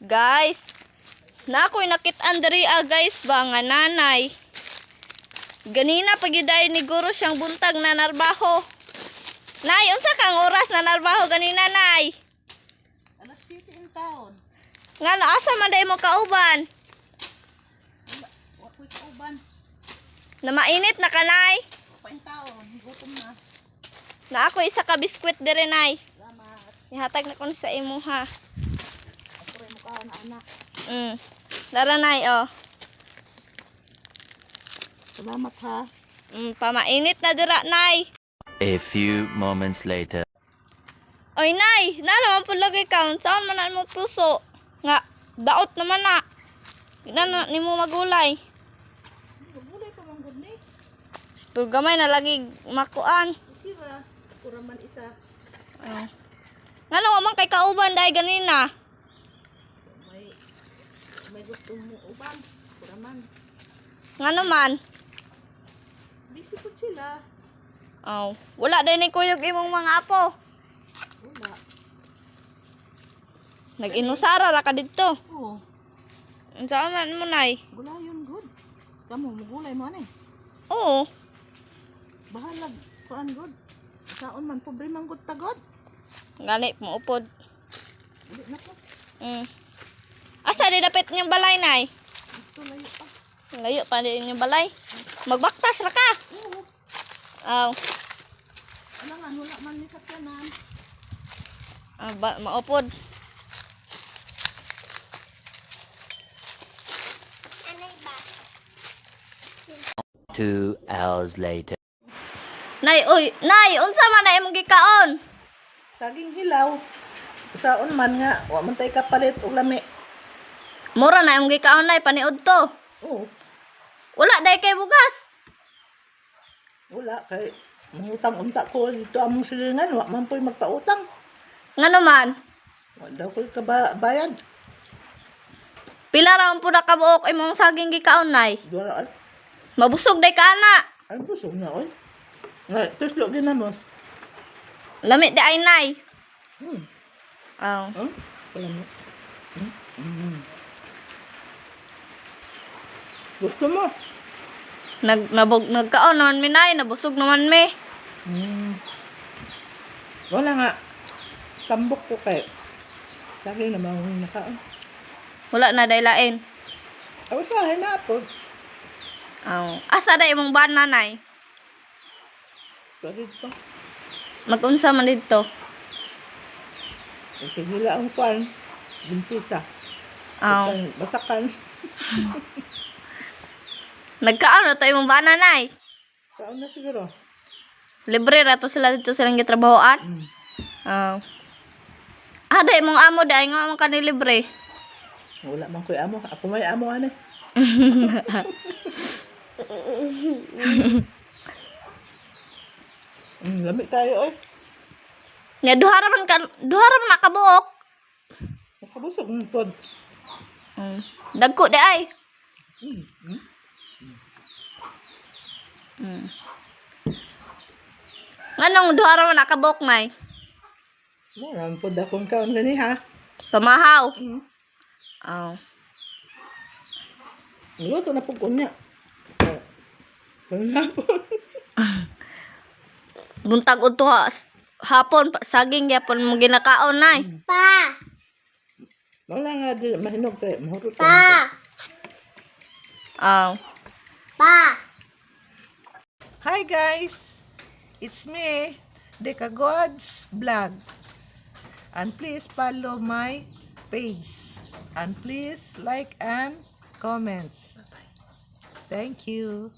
Guys, na ako'y nakit-an diri guys ba nga nanay. Ganina pagyuday ni guro siyang buntag na narbaho. Nay, unsa kang oras na narbaho ganina, nay? Alas 7 in taon. Ngano asa man day mo kauban? Wakoy kauban. Na mainit na kanay? Pa in taon, gutom na. Na ako isa ka biskwit dire, nay. Salamat. Ihatag na ko sa imo ha. Ako rin mukha na anak. Dara, nay, oh. Salamat ha. Pamainit na dira, nay. A few moments later. Oy, nay, na naman po lagi ka. Saan man na mo puso? Nga, daot naman na. Ina na ni mo magulay. Gulay pa mang good ni. Gamay na lagi makuan. Kira, kuraman isa. Oh. Nga naman kay kauban dahil ganina. May gusto mo uban. Kuraman. Nga naman. Busy po sila. Oh, wala din ni kuyog imong mga apo. Wala. Nag-inusara ra ka dito. Oo. Saan man mo, nay? Gulay yun good. Kamu, magulay mo ano eh. Oo. Bahalag. Kuan good. Saon man, pobre man good tagod. Gani, maupod. Hindi na po. Asa di dapit niyong balay, nay? Ito layo pa. Layo pa din yung balay. Magbaktas ra ka. Oo. Aw. Ano nga, wala man ni sakyanan. Maupod. 2 hours later. Nay, uy, nay, unsa man na imong gikaon? Saging hilaw. Saon man nga, wa man tay kapalit og lami. Mura na imong gikaon, nay, paniud to. Oo. Wala day kay bugas. Wala kay mangutang-unta ko dito among silingan, wa man po'y magpautang. Nga naman, Wa daw ko'y kabayad. pila ra man pud kabuok imong saging gikaon, nay. Dura Mabusog day ka na. ay busog na oy. Nga, tuslo ginamos. Lamit di ay, nay. Aw. Wala mo. Gusto mo? Nagkaon naman mi, nay, nabusog naman mi. Wala nga. Sambok ko kay. Lagi naman akong nakaon. Wala na day lain. Ako sa na po. Aw. Asa day imong bana, nay? Pwede pa. Mag-unsa man dito? Sige lang ang kwan. Bimpisa. Aw. Basakan. Nagkaon na to imong bana, nay. Saan na siguro? Libre ra to sila dito silang gitrabahoan. Aw. Ada imong amo day nga man kanil libre. Wala man ko'y amo. Ako may amo ano. Lamig tayo oy. Nga duha ra man nakabuok. Nakabusog ng pod. Dagko di ay. Nganong duha ra man nakabuok, nay? Maram pod akong kaon gani ha. Pamahaw. Aw. Luto na po kunya. Kunya po. Buntag udto hapon saging gyapon mo ginakaon, nay. Pa. Wala nga di mahinog tayo. Mahurot Pa. Aw. Pa. Hi guys! It's me, Deka God's Vlog. And please follow my page. And please like and comments. Thank you.